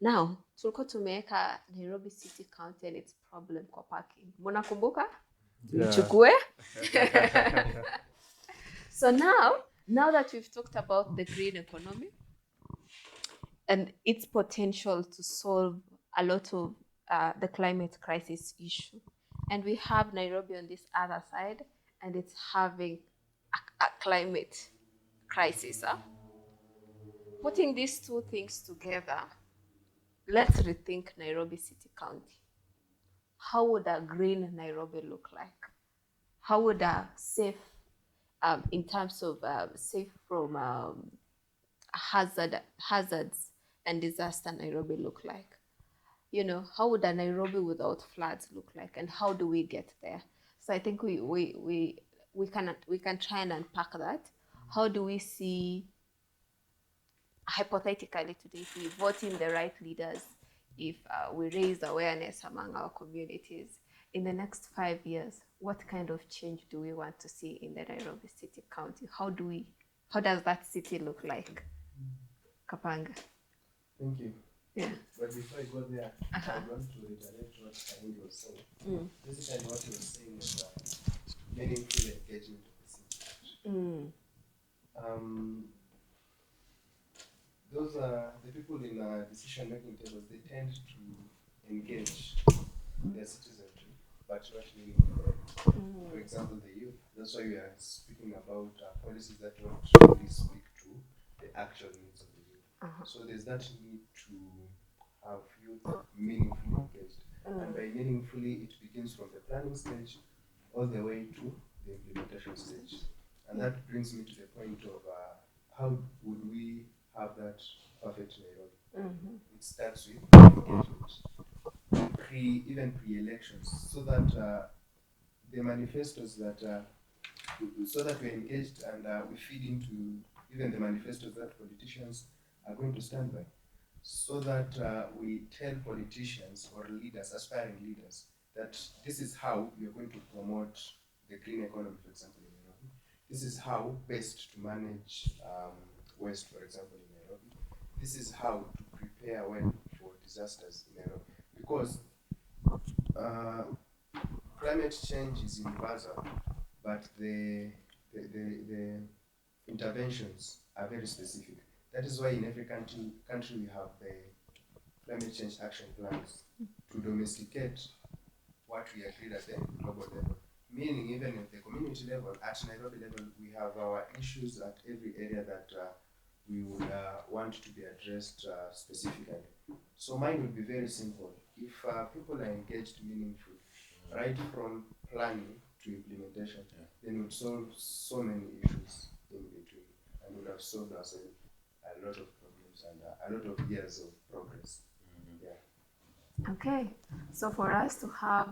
Now, tulikuwa tumeweka Nairobi City County and its problem kwa parking. Mnakumbuka? Nichukue? So now that we've talked about the green economy and its potential to solve a lot of the climate crisis issue, and we have Nairobi on this other side, and it's having a climate crisis. Putting these two things together, let's rethink Nairobi City County. How would a green Nairobi look like? How would a safe, in terms of safe from hazards and disaster Nairobi look like? You know, how would a Nairobi without floods look like, and how do we get there? So I think we can try and unpack that. How do we see, hypothetically today, if we vote in the right leaders, if we raise awareness among our communities, in the next 5 years, what kind of change do we want to see in the Nairobi City County? How does that city look like? Kapanga. Thank you. Yeah. But before I go there, I want to reiterate what Kaindi was saying. Basically, what he was saying is meaningful engagement of the city. Those are the people in decision-making tables. They tend to engage their citizenry, but not meaningfully. For example, the youth. That's why we are speaking about policies that don't really speak to the actual needs of the youth. So there's that need to have youth meaningfully engaged. And by meaningfully, it begins from the planning stage all the way to the implementation stage. And that brings me to the point of how would we have that perfect Nairobi? It starts with engagement, even pre-elections, so that the manifestos that so that we're engaged and we feed into even the manifestos that politicians are going to stand by, so that we tell politicians or leaders, aspiring leaders, that this is how you're going to promote the green economy, for example, in Nairobi. This is how best to manage waste, for example, in Nairobi. This is how to prepare well for disasters in Nairobi. Because climate change is universal, but the interventions are very specific. That is why in every country we have the climate change action plans to domesticate what we agreed at the global level. Meaning, even at the community level, at Nairobi level, we have our issues at every area that we would want to be addressed specifically. So mine would be very simple. If people are engaged meaningfully, right from planning to implementation, then we would solve so many issues in between, and would have solved ourselves a lot of problems and a lot of years of progress. Yeah. Okay, so for us to have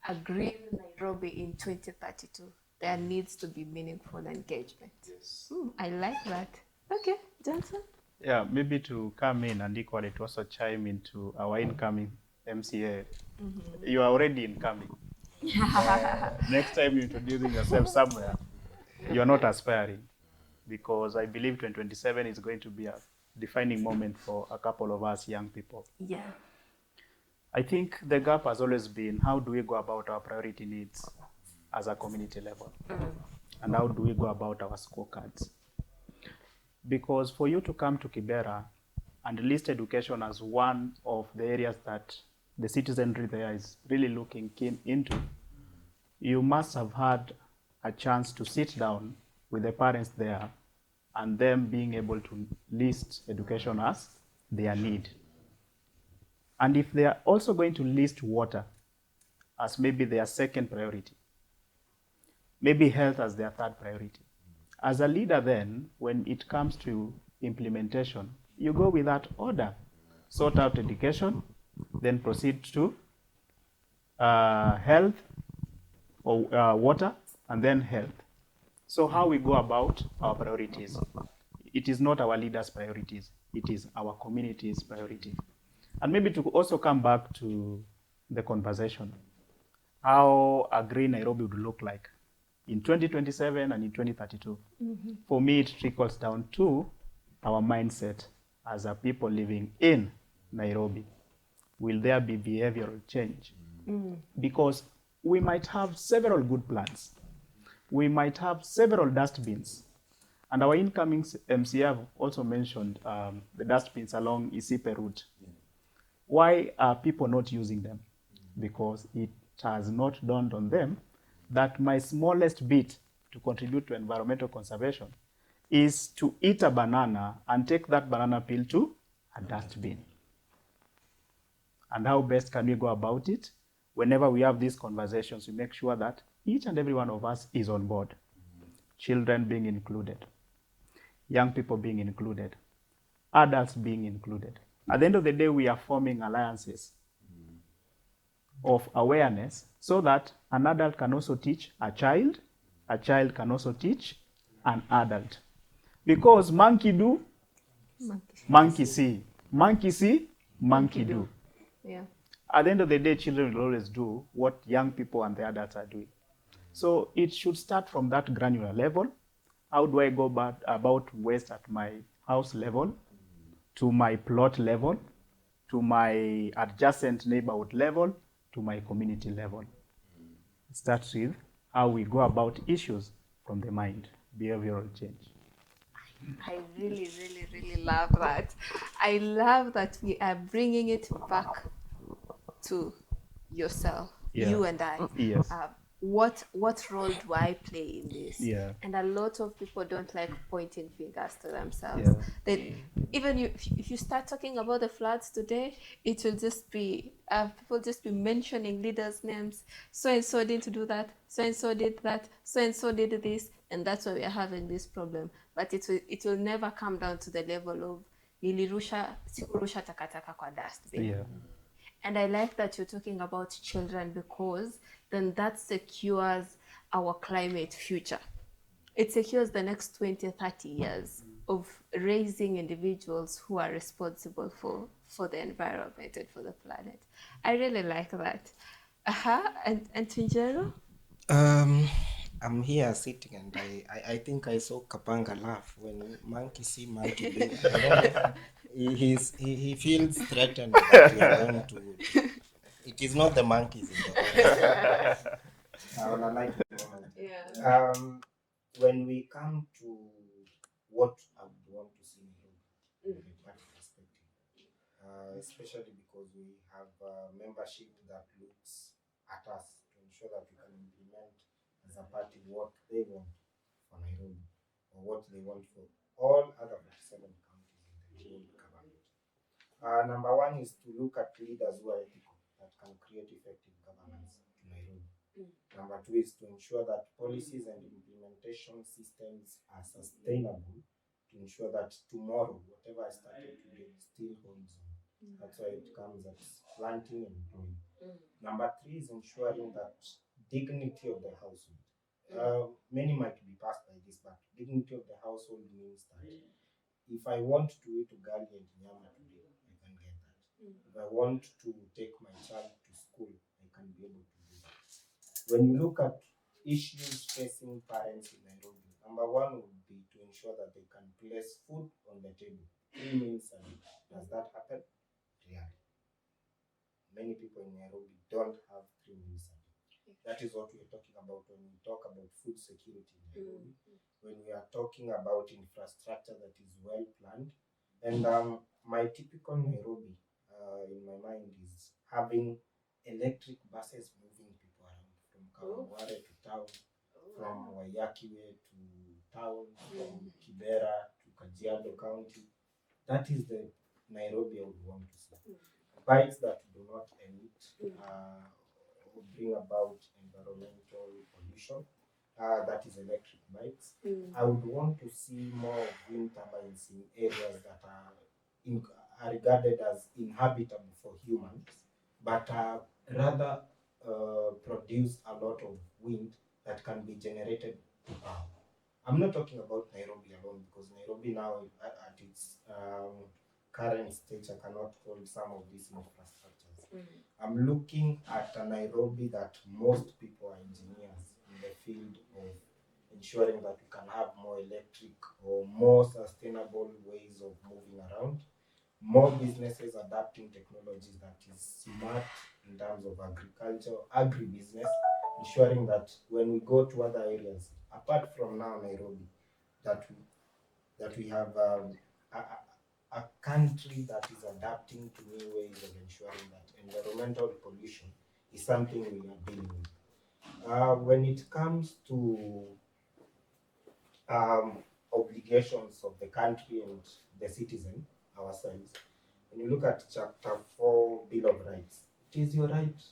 a green Nairobi in 2032, there needs to be meaningful engagement. Yes. I like that. Okay, Johnson? Yeah, maybe to come in and equally to also chime into our incoming MCA. You are already incoming. Next time you're introducing yourself somewhere, you're not aspiring, because I believe 2027 is going to be a defining moment for a couple of us young people. Yeah. I think the gap has always been, how do we go about our priority needs as a community level? And how do we go about our scorecards? Because for you to come to Kibera and list education as one of the areas that the citizenry there is really looking keen into, you must have had a chance to sit down with the parents there and them being able to list education as their need. And if they are also going to list water as maybe their second priority, maybe health as their third priority. As a leader then, when it comes to implementation, you go with that order. Sort out education, then proceed to health or water, and then health. So how we go about our priorities, it is not our leaders' priorities, it is our community's priority. And maybe to also come back to the conversation, how a green Nairobi would look like in 2027 and in 2032. For me, it trickles down to our mindset as a people living in Nairobi, will there be behavioral change? Because we might have several good plans. We might have several dustbins. And our incoming MCF also mentioned the dustbins along Isipe route. Why are people not using them? Because it has not dawned on them that my smallest bit to contribute to environmental conservation is to eat a banana and take that banana peel to a dustbin. And how best can we go about it? Whenever we have these conversations, we make sure that each and every one of us is on board. Children being included, young people being included, adults being included. At the end of the day, we are forming alliances of awareness so that an adult can also teach a child can also teach an adult. Because monkey do, monkey see. Monkey see, monkey do. Yeah. At the end of the day, children will always do what young people and the adults are doing. So it should start from that granular level. How do I go about waste at my house level, to my plot level, to my adjacent neighborhood level, to my community level? It starts with how we go about issues from the mind, behavioral change. I really, really, really love that. I love that we are bringing it back to yourself, Yeah. you and I. Yes. What role do I play in this? Yeah. And a lot of people don't like pointing fingers to themselves. Yeah. They, even if you start talking about the floods today, it will just be people just be mentioning leaders' names. So and so didn't do that. So and so did that. So and so did this, and that's why we are having this problem. But it will never come down to the level of sikurusha takataka kwa dustbin. Yeah. And I like that you're talking about children, because then that secures our climate future. It secures the next 20, 30 years of raising individuals who are responsible for the environment and for the planet. I really like that. And Tunjero? I'm here sitting and I think I saw Kapanga laugh when monkey see monkey do. I don't know. He feels threatened that we are going to. It is not the monkeys in the house. I like the moment. Yeah. When we come to what I would want to see in the party perspective, especially because we have membership that looks at us to ensure that we can implement as a party what they want for Nairobi or what they want for all other 47 counties in the whole government. Number one is to look at leaders who are ethical, that can create effective governance in Nairobi. Number two is to ensure that policies and implementation systems are sustainable to ensure that tomorrow, whatever I started today, still holds on. That's why it comes at planting and growing. Number three is ensuring that dignity of the household. Many might be passed by this, but dignity of the household means that if I want to eat ugali and nyama today, I can get that. If I want to take my child to school, I can be able to do that. When you look at issues facing parents in Nairobi, number one would be to ensure that they can place food on the table. 3 meals a day. Does that happen? Yeah. Many people in Nairobi don't have 3 meals a day. That is what we're talking about when we talk about food security in Nairobi. When we are talking about infrastructure that is well planned. And my typical Nairobi in my mind is having electric buses moving people around from Kawangware to town, from Wayakiwe to town, from Kibera to Kajiado County. That is the Nairobi I would want to see. Bikes that do not emit or bring about environmental pollution. That is electric bikes. I would want to see more wind turbines in areas that are regarded as inhabitable for humans, but rather produce a lot of wind that can be generated to power. I'm not talking about Nairobi alone, because Nairobi now at its current stage cannot hold some of these infrastructures. I'm looking at a Nairobi that most people are engineers in the field of ensuring that we can have more electric or more sustainable ways of moving around. more businesses adapting technologies that is smart in terms of agriculture, agribusiness, ensuring that when we go to other areas, apart from now Nairobi, that we have a country that is adapting to new ways of ensuring that environmental pollution is something we are dealing with. When it comes to um, obligations of the country and the citizen ourselves, when you look at Chapter 4 Bill of Rights, it is your right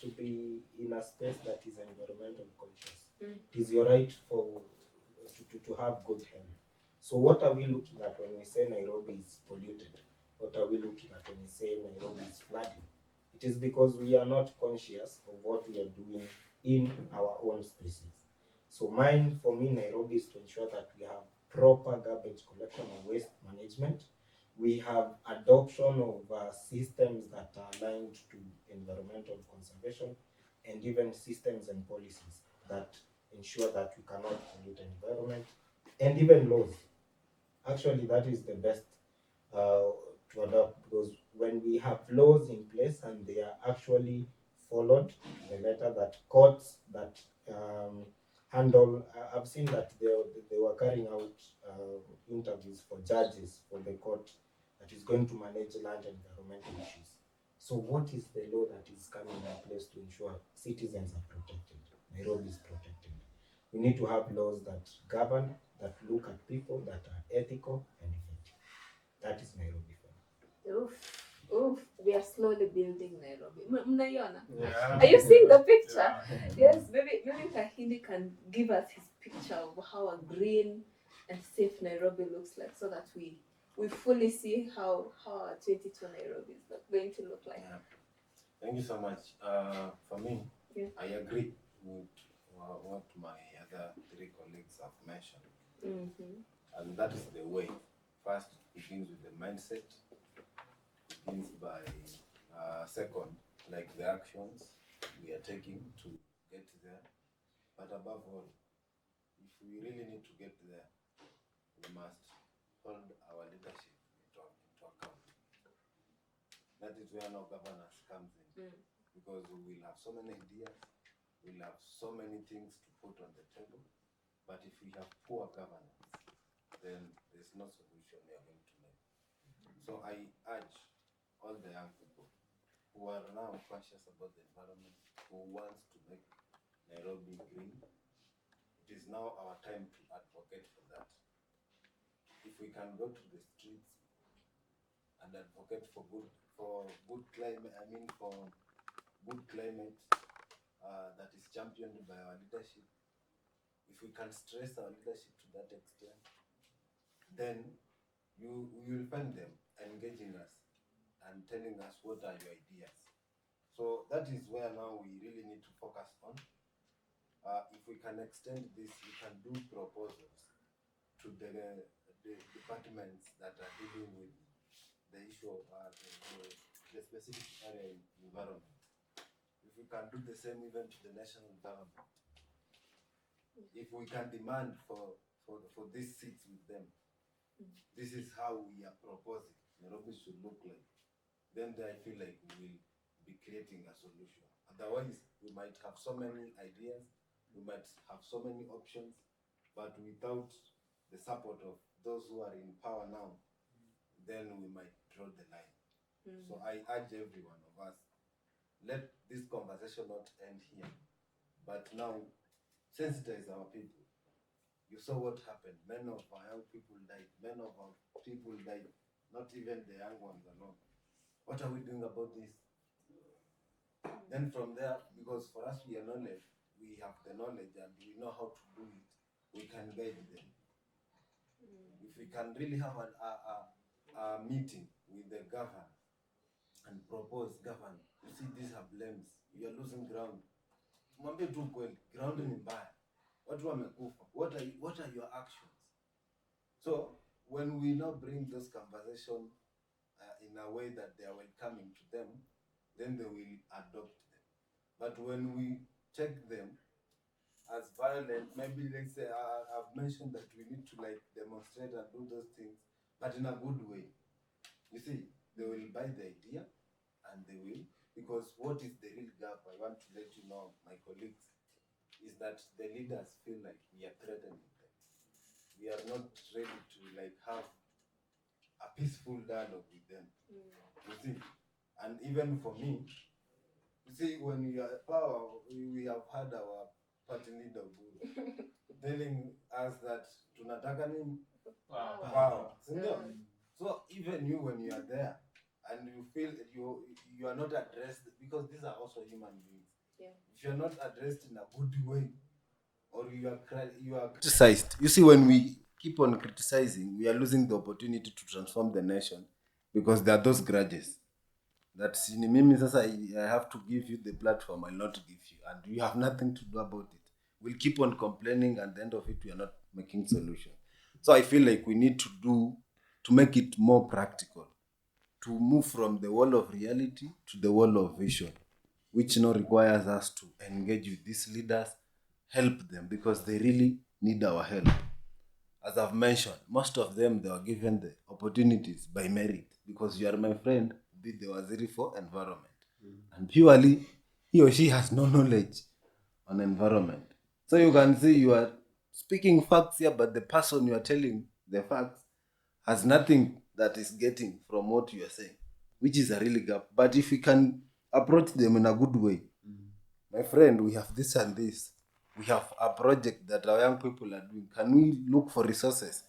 to be in a space that is environmental conscious. It is your right to have good health. So what are we looking at when we say Nairobi is polluted? What are we looking at when we say Nairobi is flooding? It is because we are not conscious of what we are doing in our own spaces. So mine, for me, Nairobi is to ensure that we have proper garbage collection and waste management. We have adoption of systems that are aligned to environmental conservation, and even systems and policies that ensure that we cannot pollute the environment, and even laws. Actually, that is the best uh, to adopt, because when we have laws in place and they are actually followed to the letter, that courts that handle, I've seen that they were carrying out interviews for judges for the court that is going to manage land and environmental issues. So what is the law that is coming in place to ensure citizens are protected? Nairobi is protected. We need to have laws that govern, that look at people, that are ethical and effective. That is Nairobi for me. Oof, oof. We are slowly building Nairobi. Mnaiona? Yeah. Are you seeing the picture? Yeah. Yes, maybe Kahindi can give us his picture of how a green and safe Nairobi looks like, so that we fully see how our 22 Nairobi is going to look like. Yeah. Thank you so much. For me, Yeah. I agree with what my other three colleagues have mentioned. Mm-hmm. And that is the way. First, it begins with the mindset. It begins by, second, like the actions we are taking to get there. But above all, if we really need to get there, we must hold our leadership into account. That is where no governance comes in. Because we will have so many ideas, we'll have so many things to put on the table, but if we have poor governance, then there's no solution we are going to make. So I urge all the young people who are now conscious about the environment, who wants to make Nairobi green, it is now our time to advocate for that. If we can go to the streets and advocate for good climate, for good climate that is championed by our leadership, if we can stress our leadership to that extent, then you will find them engaging us and telling us what are your ideas. So that is where now we really need to focus on. If we can extend this, we can do proposals to the departments that are dealing with the issue of the specific area in environment. If we can do the same even to the national government, if we can demand for these seats with them, this is how we are proposing Nairobi should look like, then I feel like we will be creating a solution. Otherwise, we might have so many ideas, we might have so many options, but without the support of those who are in power now, then we might draw the line. So I urge every one of us, let this conversation not end here, but now sensitize our people. You saw what happened. Many of our young people died. Many of our people died. Not even the young ones alone. What are we doing about this? Then from there, because for us we are knowledge, we have the knowledge and we know how to do it, we can guide them. If we can really have a meeting with the governor and propose, governor, you see these are blames, you are losing ground. Mwambie tu kweli, ground ni mbaya. Watu wamekufa. What are your actions? So when we now bring those conversations in a way that they are welcoming to them, then they will adopt them. But when we take them as violent, maybe let's say I've mentioned that we need to like demonstrate and do those things, but in a good way. You see, They will buy the idea and they will, because what is the real gap, I want to let you know, my colleagues, is that the leaders feel like we are threatening them. We are not ready to like have a peaceful dialogue with them. You see? And even for me, you see, when we are power, we have had our party leader telling us that tunataka nini? Power. So even you, when you are there and you feel you are not addressed, because these are also human beings. Yeah. If you are not addressed in a good way, or you are criticized. You see, when we keep on criticizing, we are losing the opportunity to transform the nation, because there are those grudges that mimi sasa I have to give you the platform, I'll not give you, and you have nothing to do about it. We'll keep on complaining, and at the end of it, we are not making solutions. So I feel like we need to make it more practical, to move from the wall of reality to the wall of vision, which now requires us to engage with these leaders, help them, because they really need our help. As I've mentioned, most of them, they were given the opportunities by merit, because you are my friend, be the waziri for environment. And purely, he or she has no knowledge on environment. So you can see you are speaking facts here, but the person you are telling the facts has nothing that is getting from what you are saying, which is a really gap. But if we can approach them in a good way, my friend, we have this and this. We have a project that our young people are doing. Can we look for resources?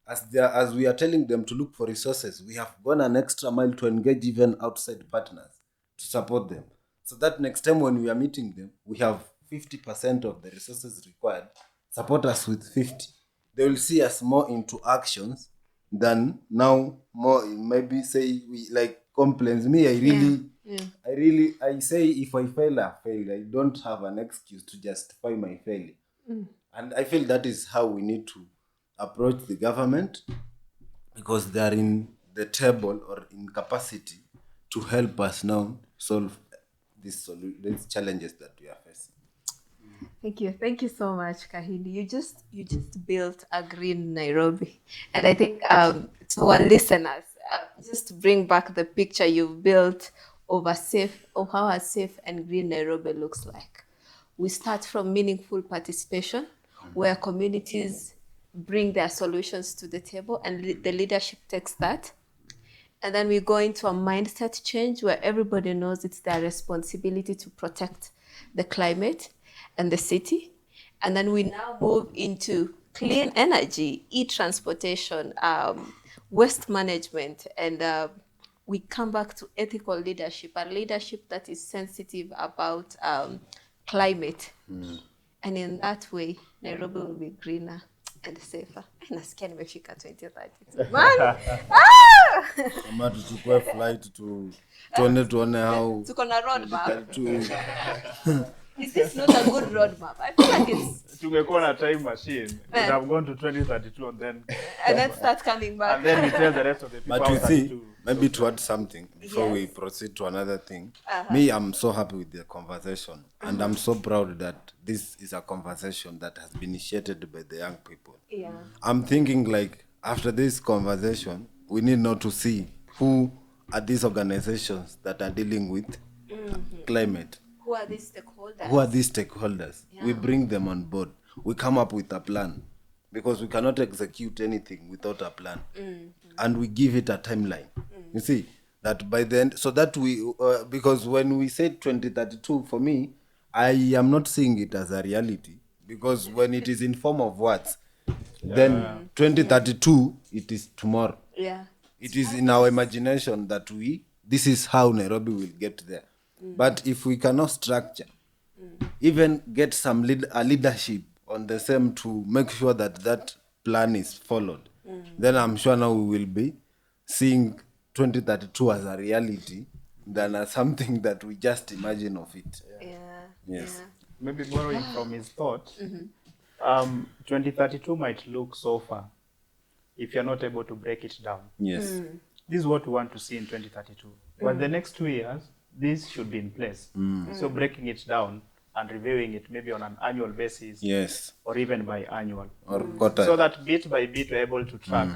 As we are telling them to look for resources, we have gone an extra mile to engage even outside partners to support them. So that next time when we are meeting them, we have 50% of the resources required. Support us with 50. They will see us more into actions than now more in maybe say we like complaints. Me, I say if I fail, I failed. I don't have an excuse to justify my failure. And I feel that is how we need to approach the government, because they are in the table or in capacity to help us now solve these challenges that we are facing. Thank you so much, Kahindi. You just built a green Nairobi, and I think to our listeners, just to bring back the picture you've built of how a safe and green Nairobi looks like. We start from meaningful participation, where communities bring their solutions to the table, and the leadership takes that. And then we go into a mindset change where everybody knows it's their responsibility to protect the climate and the city. And then we now move into clean energy, e-transportation, waste management, and we come back to ethical leadership, a leadership that is sensitive about climate. And in that way, Nairobi will be greener and safer. Nasikia nimefika 2032. Man! Kama tuchukue flight tuone how Tuko na roadmap. Is this not a good roadmap? I feel like it's... Tungekuwa na time machine, we would have gone to 2032 and then start coming back. And then we tell the rest of the people. But you see, maybe to add something before we proceed to another thing. Me, I'm so happy with the conversation, and I'm so proud that this is a conversation that has been initiated by the young people. Yeah. I'm thinking like after this conversation, we need not to see who are these organizations that are dealing with climate. Who are these stakeholders? Who are these stakeholders? Yeah. We bring them on board. We come up with a plan, because we cannot execute anything without a plan. And we give it a timeline. You see, that by the end, so that we, because when we say 2032, for me, I am not seeing it as a reality, because when it is in form of words, then 2032, it is tomorrow. Yeah. It is in our imagination that this is how Nairobi will get there. But if we cannot structure, even get some leadership on the same to make sure that that plan is followed, then I'm sure now we will be seeing 2032 as a reality than as something that we just imagine of it. Yeah. Yes. Yeah. Maybe borrowing from his thought, 2032 might look so far if you're not able to break it down. Yes. This is what we want to see in 2032. But the next 2 years, this should be in place. So breaking it down and reviewing it maybe on an annual basis, yes, or even biannual, or quarter, so that bit by bit we're able to track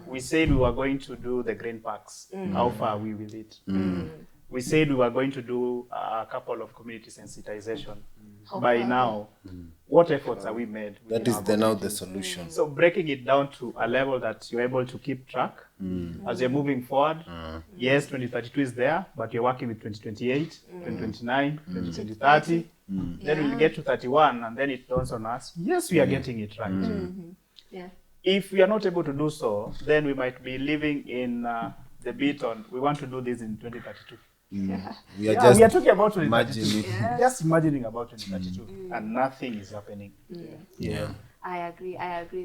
We said we were going to do the green parks. How far are we with it? We said we were going to do a couple of community sensitization. By now, what efforts have we made? That is now the solution. So breaking it down to a level that you're able to keep track as you're moving forward. Yes, 2032 is there, but you're working with 2028, 2029, 2030. Then we'll get to 31, and then it dawns on us, yes, we are getting it right. Yeah. If we are not able to do so, then we might be living in the beat on, we want to do this in 2032. We are We are just talking about 2032. imagine it. Just imagining about 2032, and nothing is happening. Yeah. I agree.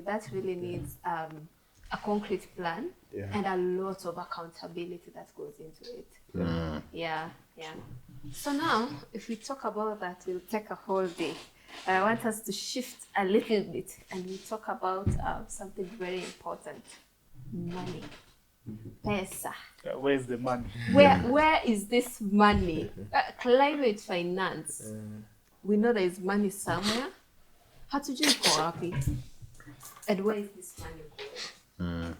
That really needs a concrete plan and a lot of accountability that goes into it. Yeah. So now, if we talk about that, we'll take a whole day. I want us to shift a little bit and we talk about something very important: money, pesa. Where's the money? Where is this money? Climate finance. We know there is money somewhere. Hatujui iko wapi? And where is this money going?